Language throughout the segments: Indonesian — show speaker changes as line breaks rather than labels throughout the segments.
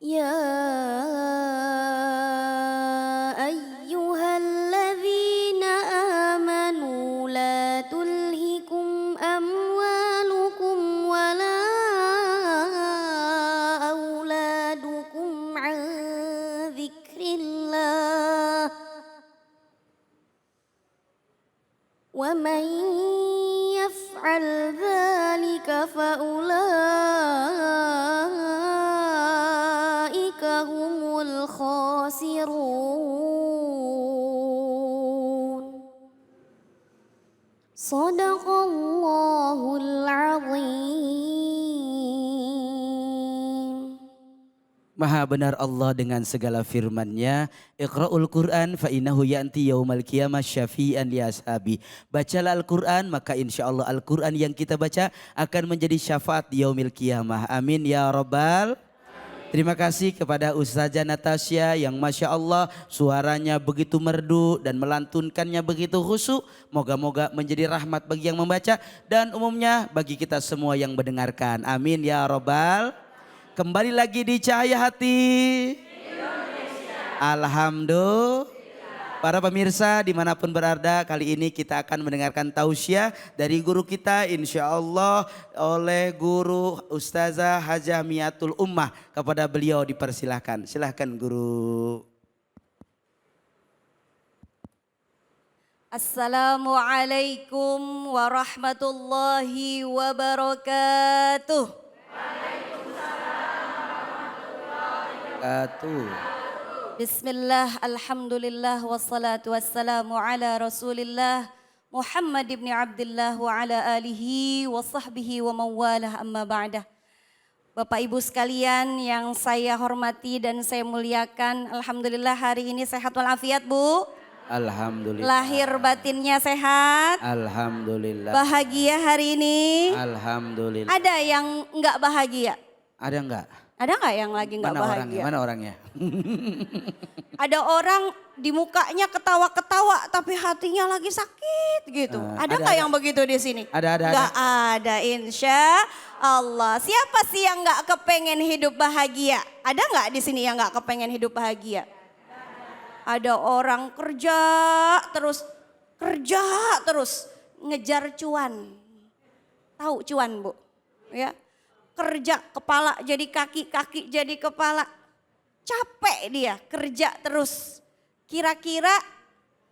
يا أيها الذين آمنوا لا تلهكم أموالكم ولا أولادكم عن ذكر الله ومن يفعل ذلك فأولئك هم الخاسرون صدق الله العظيم.
Maha benar Allah dengan segala firman-Nya. Iqra'ul Qur'an fa innahu ya'ti yaumal qiyamah syafi'an li ashabi. Bacalah Al-Qur'an maka insyaallah Al-Qur'an yang kita baca akan menjadi syafaat yaumil qiyamah. Amin ya rabbal. Terima kasih kepada Ustazah Natasha yang Masya Allah suaranya begitu merdu dan melantunkannya begitu khusyuk. Moga-moga menjadi rahmat bagi yang membaca dan umumnya bagi kita semua yang mendengarkan. Amin ya rabbal. Kembali lagi di Cahaya Hati Indonesia. Alhamdulillah. Para pemirsa dimanapun berada, kali ini kita akan mendengarkan tausiah dari guru kita insya Allah oleh guru Ustazah Hajah Miatul Ummah. Kepada beliau dipersilahkan. Silahkan guru.
Assalamualaikum warahmatullahi wabarakatuh. Bismillah, alhamdulillah, wassalatu wassalamu ala rasulillah Muhammad ibn Abdullah wa ala alihi wa sahbihi wa mawalah amma ba'dah. Bapak Ibu sekalian yang saya hormati dan saya muliakan, alhamdulillah hari ini sehat walafiat Bu.
Alhamdulillah.
Lahir batinnya sehat.
Alhamdulillah.
Bahagia hari ini.
Alhamdulillah.
Ada yang enggak bahagia?
Ada enggak?
Ada nggak yang lagi nggak bahagia?
Mana orangnya?
Ada orang di mukanya ketawa-ketawa tapi hatinya lagi sakit gitu. Ada nggak yang begitu di sini?
Ada.
Nggak ada, insya Allah. Siapa sih yang nggak kepengen hidup bahagia? Ada nggak di sini yang nggak kepengen hidup bahagia? Ada orang kerja terus ngejar cuan. Tahu cuan Bu? Ya. Kerja kepala jadi kaki, kaki jadi kepala. Capek dia kerja terus. Kira-kira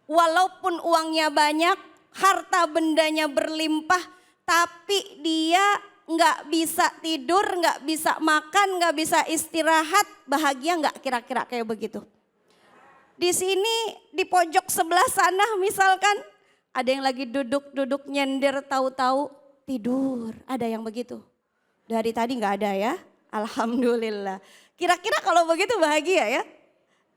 walaupun uangnya banyak, harta bendanya berlimpah, tapi dia nggak bisa tidur, nggak bisa makan, nggak bisa istirahat, bahagia nggak kira-kira kayak begitu? Di sini di pojok sebelah sana misalkan ada yang lagi duduk nyender tahu-tahu tidur, ada yang begitu. Dari tadi nggak ada ya, alhamdulillah. Kira-kira kalau begitu bahagia ya?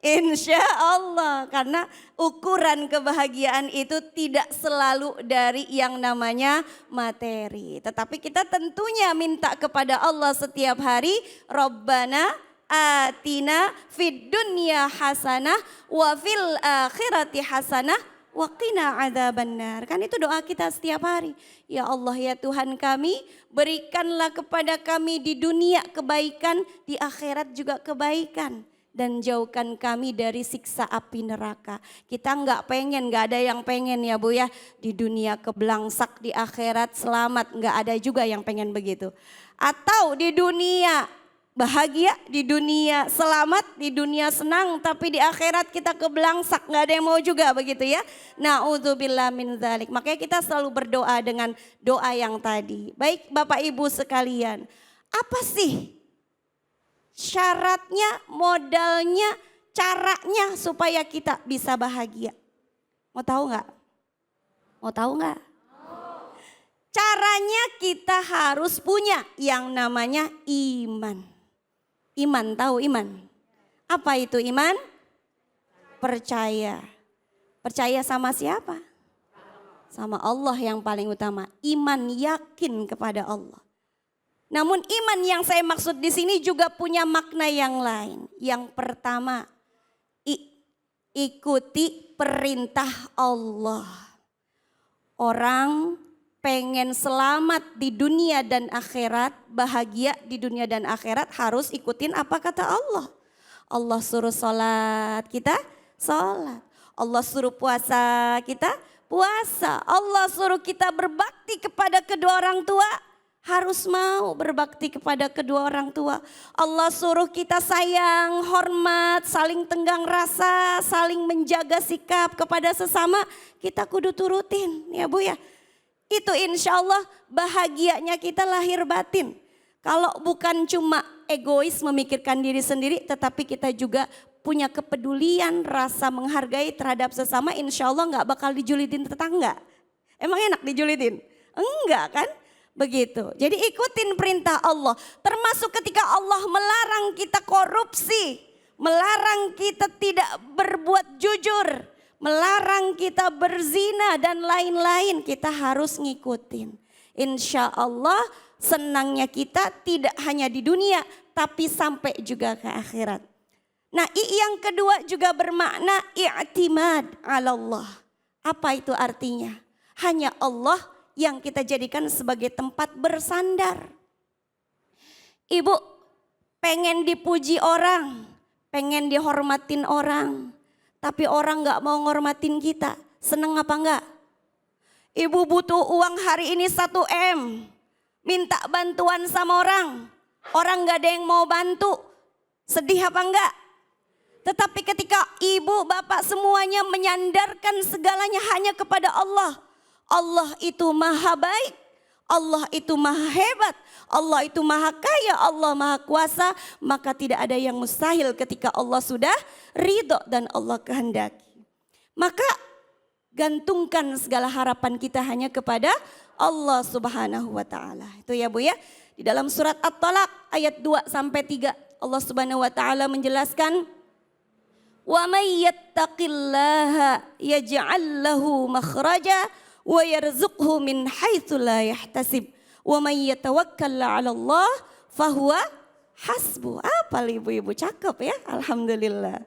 Insya Allah, karena ukuran kebahagiaan itu tidak selalu dari yang namanya materi. Tetapi kita tentunya minta kepada Allah setiap hari, Rabbana atina fid dunya hasanah wa fil akhirati hasanah wa qina adzabannar. Kan itu doa kita setiap hari. Ya Allah ya Tuhan kami, berikanlah kepada kami di dunia kebaikan, di akhirat juga kebaikan. Dan jauhkan kami dari siksa api neraka. Kita nggak ada yang pengen ya Bu ya. Di dunia keblangsak, di akhirat selamat, nggak ada juga yang pengen begitu. Atau di dunia bahagia, di dunia selamat, di dunia senang, tapi di akhirat kita keblangsak, nggak ada yang mau juga begitu ya. Na'udzubillah min dzalik. Makanya kita selalu berdoa dengan doa yang tadi. Baik Bapak Ibu sekalian, apa sih syaratnya, modalnya, caranya supaya kita bisa bahagia? Mau tahu nggak? Mau tahu nggak? Caranya kita harus punya yang namanya iman. Iman, tahu iman? Apa itu iman? Percaya. Percaya sama siapa? Sama Allah yang paling utama. Iman yakin kepada Allah. Namun iman yang saya maksud di sini juga punya makna yang lain. Yang pertama, ikuti perintah Allah. Orang pengen selamat di dunia dan akhirat, bahagia di dunia dan akhirat, harus ikutin apa kata Allah. Allah suruh sholat, kita sholat. Allah suruh puasa, kita puasa. Allah suruh kita berbakti kepada kedua orang tua, harus mau berbakti kepada kedua orang tua. Allah suruh kita sayang, hormat, saling tenggang rasa, saling menjaga sikap kepada sesama, kita kudu turutin ya Bu ya. Itu insya Allah bahagianya kita lahir batin. Kalau bukan cuma egois memikirkan diri sendiri, tetapi kita juga punya kepedulian, rasa menghargai terhadap sesama, insya Allah gak bakal dijulitin tetangga. Emang enak dijulitin? Enggak kan? Begitu. Jadi ikutin perintah Allah. Termasuk ketika Allah melarang kita korupsi, melarang kita tidak berbuat jujur, melarang kita berzina dan lain-lain, kita harus ngikutin. Insya Allah senangnya kita tidak hanya di dunia, tapi sampai juga ke akhirat. Nah, yang kedua juga bermakna i'timad 'ala Allah. Apa itu artinya? Hanya Allah yang kita jadikan sebagai tempat bersandar. Ibu pengen dipuji orang, pengen dihormatin orang, tapi orang gak mau ngormatin kita, seneng apa enggak? Ibu butuh uang hari ini 1 M, minta bantuan sama orang gak ada yang mau bantu, sedih apa enggak? Tetapi ketika ibu bapak semuanya menyandarkan segalanya hanya kepada Allah, Allah itu maha baik, Allah itu maha hebat, Allah itu maha kaya, Allah maha kuasa, maka tidak ada yang mustahil ketika Allah sudah ridho dan Allah kehendaki. Maka gantungkan segala harapan kita hanya kepada Allah Subhanahu wa taala. Itu ya Bu ya. Di dalam surat At-Talaq ayat 2 sampai 3 Allah Subhanahu wa taala menjelaskan, "Wa may yattaqillaha yaj'al lahu makhraja wa yarzuqhu min haitsu la yahtasib. Wa may yatawakkal 'ala Allah fahuwa hasbuh." Apa ibu-ibu, cakep ya, alhamdulillah.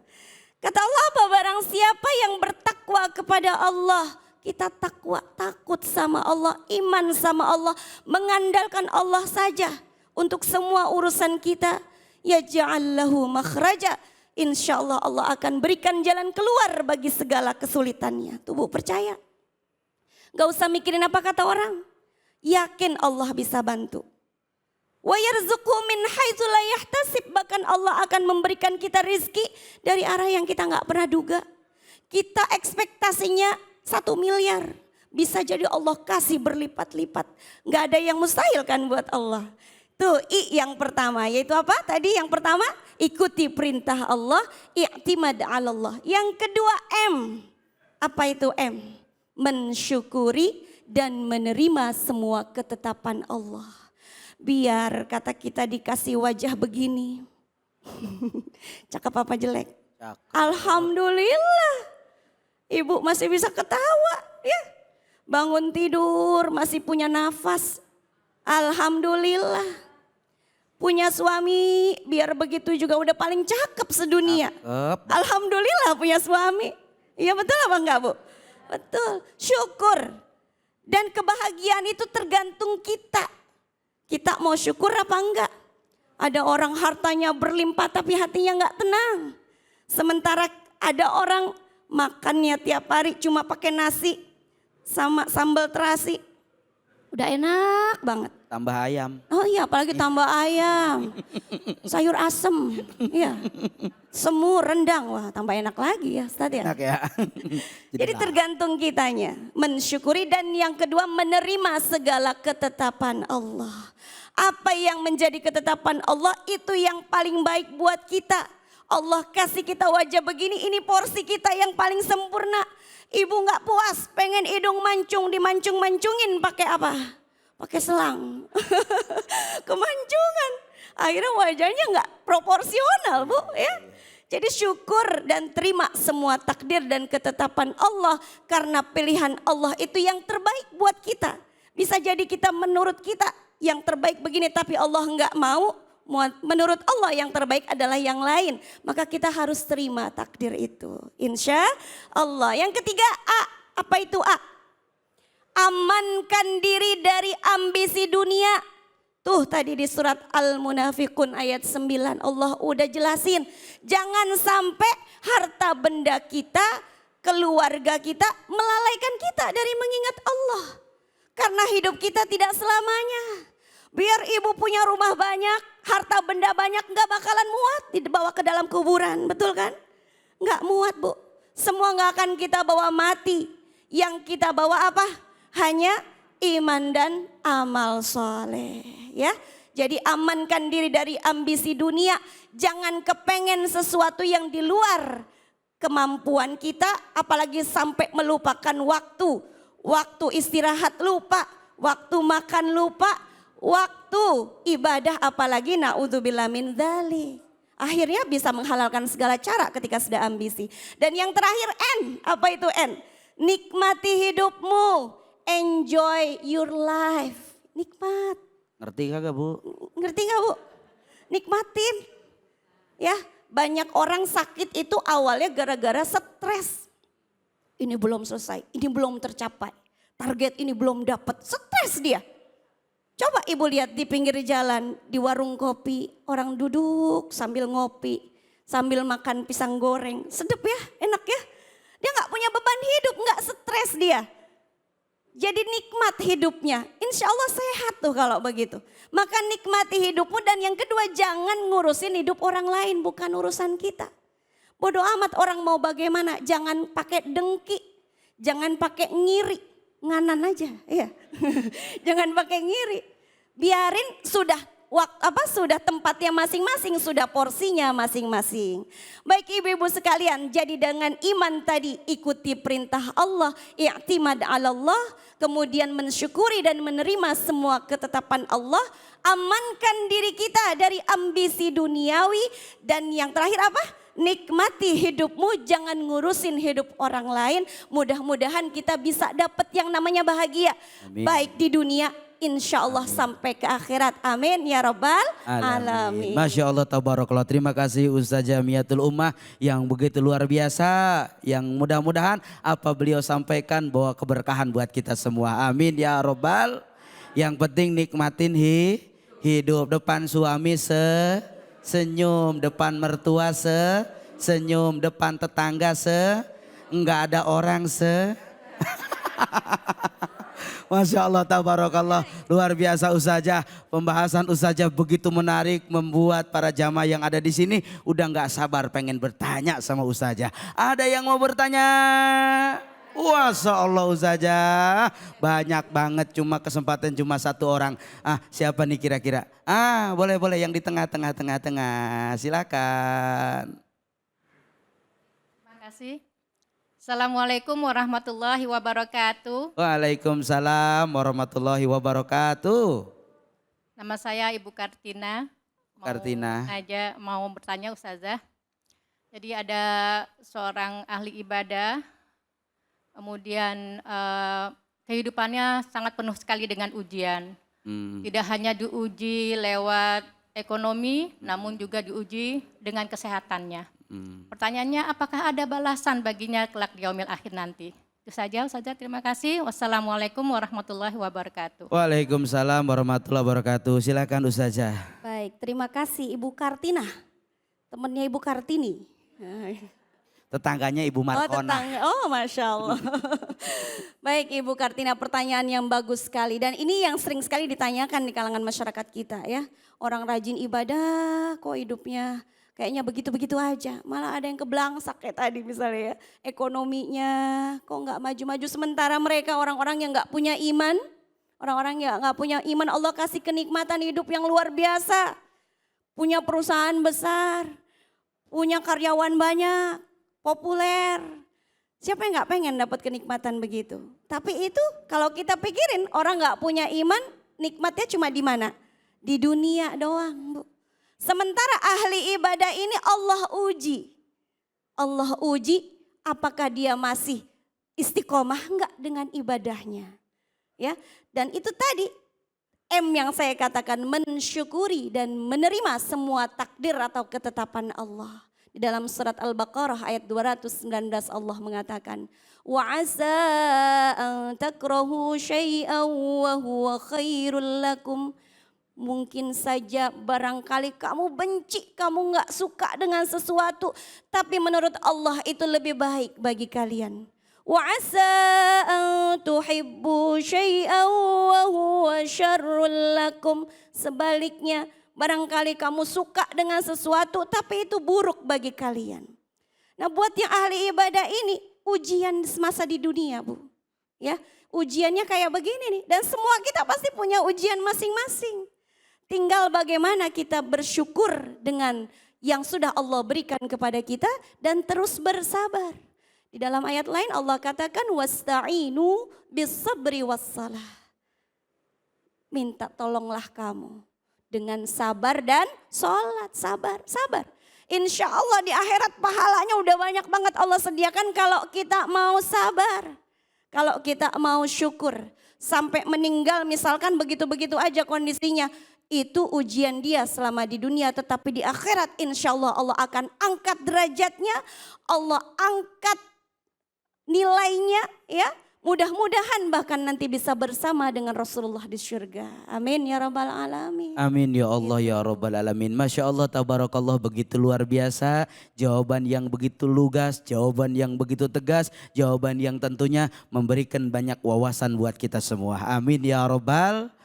Kata Allah apa? Barang siapa yang bertakwa kepada Allah, kita takwa, takut sama Allah, iman sama Allah, mengandalkan Allah saja untuk semua urusan kita, yaj'al lahu makhraja, insya Allah Allah akan berikan jalan keluar bagi segala kesulitannya. Tuh Bu, percaya. Gak usah mikirin apa kata orang. Yakin Allah bisa bantu. Wa yarzuqhu min haitsu la yahtasib, bahkan Allah akan memberikan kita rizki dari arah yang kita gak pernah duga. Kita ekspektasinya 1 miliar. Bisa jadi Allah kasih berlipat-lipat. Gak ada yang mustahil kan buat Allah. Tuh yang pertama, yaitu apa? Tadi yang pertama, ikuti perintah Allah, i'timad 'ala Allah. Yang kedua M. Apa itu M? Mensyukuri dan menerima semua ketetapan Allah. Biar kata kita dikasih wajah begini. Cakep apa jelek?
Cakep.
Alhamdulillah. Ibu masih bisa ketawa ya. Bangun tidur masih punya nafas. Alhamdulillah. Punya suami biar begitu juga udah paling cakep sedunia.
Cakep.
Alhamdulillah punya suami. Iya betul apa enggak Bu? Betul. Syukur. Dan kebahagiaan itu tergantung kita. Kita mau syukur apa enggak? Ada orang hartanya berlimpah tapi hatinya enggak tenang. Sementara ada orang makannya tiap hari cuma pakai nasi sama sambal terasi. Udah enak banget.
Tambah ayam.
Oh iya, apalagi tambah ayam. Sayur asem. Iya. Semur, rendang. Wah, tambah enak lagi ya Ustaz ya.
Enak ya.
Jadi tergantung kitanya. Mensyukuri dan yang kedua menerima segala ketetapan Allah. Apa yang menjadi ketetapan Allah itu yang paling baik buat kita. Allah kasih kita wajah begini, ini porsi kita yang paling sempurna. Ibu gak puas, pengen hidung mancung, dimancung-mancungin pakai apa? Pakai selang. Kemancungan. Akhirnya wajahnya gak proporsional Bu ya. Jadi syukur dan terima semua takdir dan ketetapan Allah. Karena pilihan Allah itu yang terbaik buat kita. Bisa jadi kita menurut kita yang terbaik begini tapi Allah enggak mau. Menurut Allah yang terbaik adalah yang lain. Maka kita harus terima takdir itu. Insya Allah. Yang ketiga A. Apa itu A? Amankan diri dari ambisi dunia. Tuh tadi di surat Al-Munafiqun ayat 9 Allah udah jelasin. Jangan sampai harta benda kita, keluarga kita melalaikan kita dari mengingat Allah. Karena hidup kita tidak selamanya. Biar ibu punya rumah banyak, harta benda banyak gak bakalan muat dibawa ke dalam kuburan, betul kan? Gak muat bu, semua gak akan kita bawa mati. Yang kita bawa apa? Hanya iman dan amal soleh ya. Jadi amankan diri dari ambisi dunia. Jangan kepengen sesuatu yang di luar kemampuan kita. Apalagi sampai melupakan waktu. Waktu istirahat lupa. Waktu makan lupa. Waktu ibadah apalagi na'udzubillah min dzalik. Akhirnya bisa menghalalkan segala cara ketika sudah ambisi. Dan yang terakhir N. Apa itu N? Nikmati hidupmu. Enjoy your life. Nikmat.
Ngerti kagak Bu?
Ngerti gak Bu? Nikmatin. Ya, banyak orang sakit itu awalnya gara-gara stres. Ini belum selesai, ini belum tercapai. Target ini belum dapat, stres dia. Coba ibu lihat di pinggir jalan, di warung kopi, orang duduk sambil ngopi, sambil makan pisang goreng. Sedep ya, enak ya. Dia gak punya beban hidup, gak stres dia. Jadi nikmat hidupnya, insya Allah sehat tuh kalau begitu. Maka nikmati hidupmu dan yang kedua jangan ngurusin hidup orang lain, bukan urusan kita. Bodoh amat orang mau bagaimana, jangan pakai dengki, jangan pakai ngiri, nganan aja ya. Jangan pakai ngiri, biarin sudah sudah tempatnya masing-masing, sudah porsinya masing-masing. Baik ibu-ibu sekalian, jadi dengan iman tadi ikuti perintah Allah, i'timad 'ala Allah, kemudian mensyukuri dan menerima semua ketetapan Allah, amankan diri kita dari ambisi duniawi dan yang terakhir apa? Nikmati hidupmu, jangan ngurusin hidup orang lain. Mudah-mudahan kita bisa dapat yang namanya bahagia.
Amin.
Baik di dunia, insya Allah sampai ke akhirat. Amin ya rabbal alamin.
Masya Allah tabarakallah. Terima kasih Ustazah Miatul Ummah yang begitu luar biasa. Yang mudah-mudahan apa beliau sampaikan bawa keberkahan buat kita semua. Amin ya rabbal. Yang penting nikmatin hidup. Depan suami senyum, depan mertua senyum, depan tetangga enggak ada orang Masya Allah tabarakallah, luar biasa Ustazah. Pembahasan Ustazah begitu menarik, membuat para jamaah yang ada di sini udah nggak sabar pengen bertanya sama Ustazah. Ada yang mau bertanya? Masya Allah Ustazah, banyak banget, cuma kesempatan cuma satu orang. Siapa nih kira-kira? Boleh yang di tengah, silakan.
Terima kasih. Assalamualaikum warahmatullahi wabarakatuh.
Waalaikumsalam warahmatullahi wabarakatuh.
Nama saya Ibu Kartina. Mau bertanya Ustazah. Jadi ada seorang ahli ibadah, kemudian kehidupannya sangat penuh sekali dengan ujian. Tidak hanya diuji lewat ekonomi, namun juga diuji dengan kesehatannya. Pertanyaannya, apakah ada balasan baginya kelak di yaumil akhir nanti? Itu saja Ustazah, terima kasih. Wassalamualaikum warahmatullahi wabarakatuh.
Waalaikumsalam warahmatullahi wabarakatuh. Silakan Ustazah.
Baik, terima kasih Ibu Kartina. Temennya Ibu Kartini.
Tetangganya Ibu Markona.
Masya Allah. Baik Ibu Kartina, pertanyaan yang bagus sekali. Dan ini yang sering sekali ditanyakan di kalangan masyarakat kita ya. Orang rajin ibadah kok hidupnya kayaknya begitu-begitu aja. Malah ada yang keblangsak kayak tadi misalnya ya. Ekonominya kok gak maju-maju. Sementara mereka orang-orang yang gak punya iman. Orang-orang yang gak punya iman, Allah kasih kenikmatan hidup yang luar biasa. Punya perusahaan besar. Punya karyawan banyak. Populer. Siapa yang gak pengen dapat kenikmatan begitu? Tapi itu kalau kita pikirin orang gak punya iman, nikmatnya cuma di mana? Di dunia doang Bu. Sementara ahli ibadah ini Allah uji. Allah uji apakah dia masih istiqomah enggak dengan ibadahnya. Ya, dan itu tadi M yang saya katakan, mensyukuri dan menerima semua takdir atau ketetapan Allah. Di dalam surat Al-Baqarah ayat 219 Allah mengatakan, wa asa an takrahu syai'an wa huwa khairul lakum. Mungkin saja barangkali kamu benci, kamu nggak suka dengan sesuatu, tapi menurut Allah itu lebih baik bagi kalian. Wa asa an tuhibbu syai'an wa huwa syarrul lakum. Sebaliknya, barangkali kamu suka dengan sesuatu tapi itu buruk bagi kalian. Nah, buat yang ahli ibadah ini ujian semasa di dunia, Bu. Ya, ujiannya kayak begini nih, dan semua kita pasti punya ujian masing-masing. Tinggal bagaimana kita bersyukur dengan yang sudah Allah berikan kepada kita dan terus bersabar. Di dalam ayat lain Allah katakan wasta'inu bis-sabri was-salah. Minta tolonglah kamu dengan sabar dan sholat. Sabar. Insya Allah di akhirat pahalanya udah banyak banget Allah sediakan kalau kita mau sabar. Kalau kita mau syukur. Sampai meninggal misalkan begitu-begitu aja kondisinya. Itu ujian dia selama di dunia, tetapi di akhirat insya Allah Allah akan angkat derajatnya, Allah angkat nilainya, ya. Mudah-mudahan bahkan nanti bisa bersama dengan Rasulullah di surga. Amin ya rabbal alamin.
Amin ya Allah ya rabbal alamin. Masya Allah tabarakallah, begitu luar biasa. Jawaban yang begitu lugas, jawaban yang begitu tegas, jawaban yang tentunya memberikan banyak wawasan buat kita semua. Amin ya rabbal.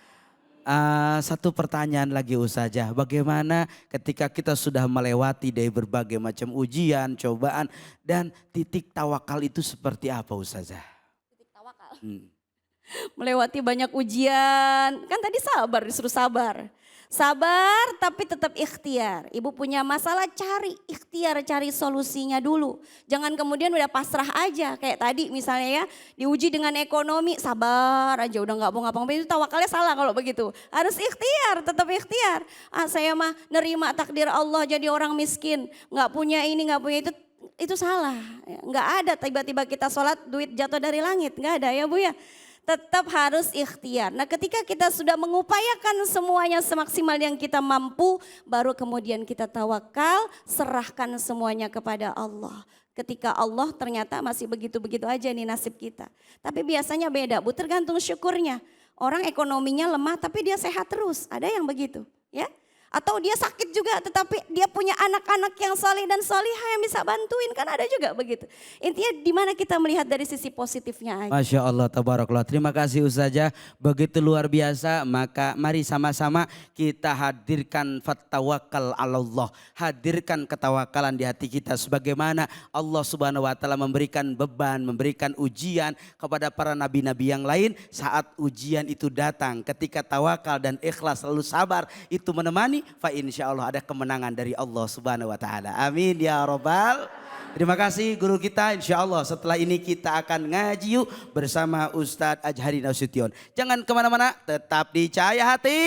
Satu pertanyaan lagi Ustazah, bagaimana ketika kita sudah melewati dari berbagai macam ujian, cobaan, dan titik tawakal itu seperti apa Ustazah?
Titik tawakal. Melewati banyak ujian, kan tadi sabar, disuruh sabar. Sabar tapi tetap ikhtiar. Ibu punya masalah, cari ikhtiar, cari solusinya dulu. Jangan kemudian udah pasrah aja. Kayak tadi misalnya ya, diuji dengan ekonomi, sabar aja udah gak mau ngapa-ngapain. Itu tawakalnya salah kalau begitu. Harus ikhtiar, tetap ikhtiar. Saya mah nerima takdir Allah jadi orang miskin. Gak punya ini, gak punya itu salah. Gak ada tiba-tiba kita sholat duit jatuh dari langit. Gak ada ya Bu ya. Tetap harus ikhtiar. Nah, ketika kita sudah mengupayakan semuanya semaksimal yang kita mampu, baru kemudian kita tawakal, serahkan semuanya kepada Allah. Ketika Allah ternyata masih begitu-begitu aja nih nasib kita. Tapi biasanya beda Bu, tergantung syukurnya. Orang ekonominya lemah tapi dia sehat terus, ada yang begitu ya. Atau dia sakit juga tetapi dia punya anak-anak yang saleh dan salihah yang bisa bantuin, kan ada juga begitu. Intinya di mana kita melihat dari sisi positifnya aja.
Masya Allah tabarakallah. Terima kasih Ustazah, begitu luar biasa. Maka mari sama-sama kita hadirkan fatawakal Allah. Hadirkan ketawakalan di hati kita. Sebagaimana Allah subhanahu wa ta'ala memberikan beban, memberikan ujian kepada para nabi-nabi yang lain. Saat ujian itu datang, ketika tawakal dan ikhlas lalu sabar itu menemani, fa insya Allah ada kemenangan dari Allah subhanahu wa ta'ala. Amin ya rabbal. Terima kasih guru kita, insya Allah setelah ini kita akan ngaji yuk bersama Ustadz Ajhari Nasution. Jangan kemana-mana, tetap di Cahaya Hati.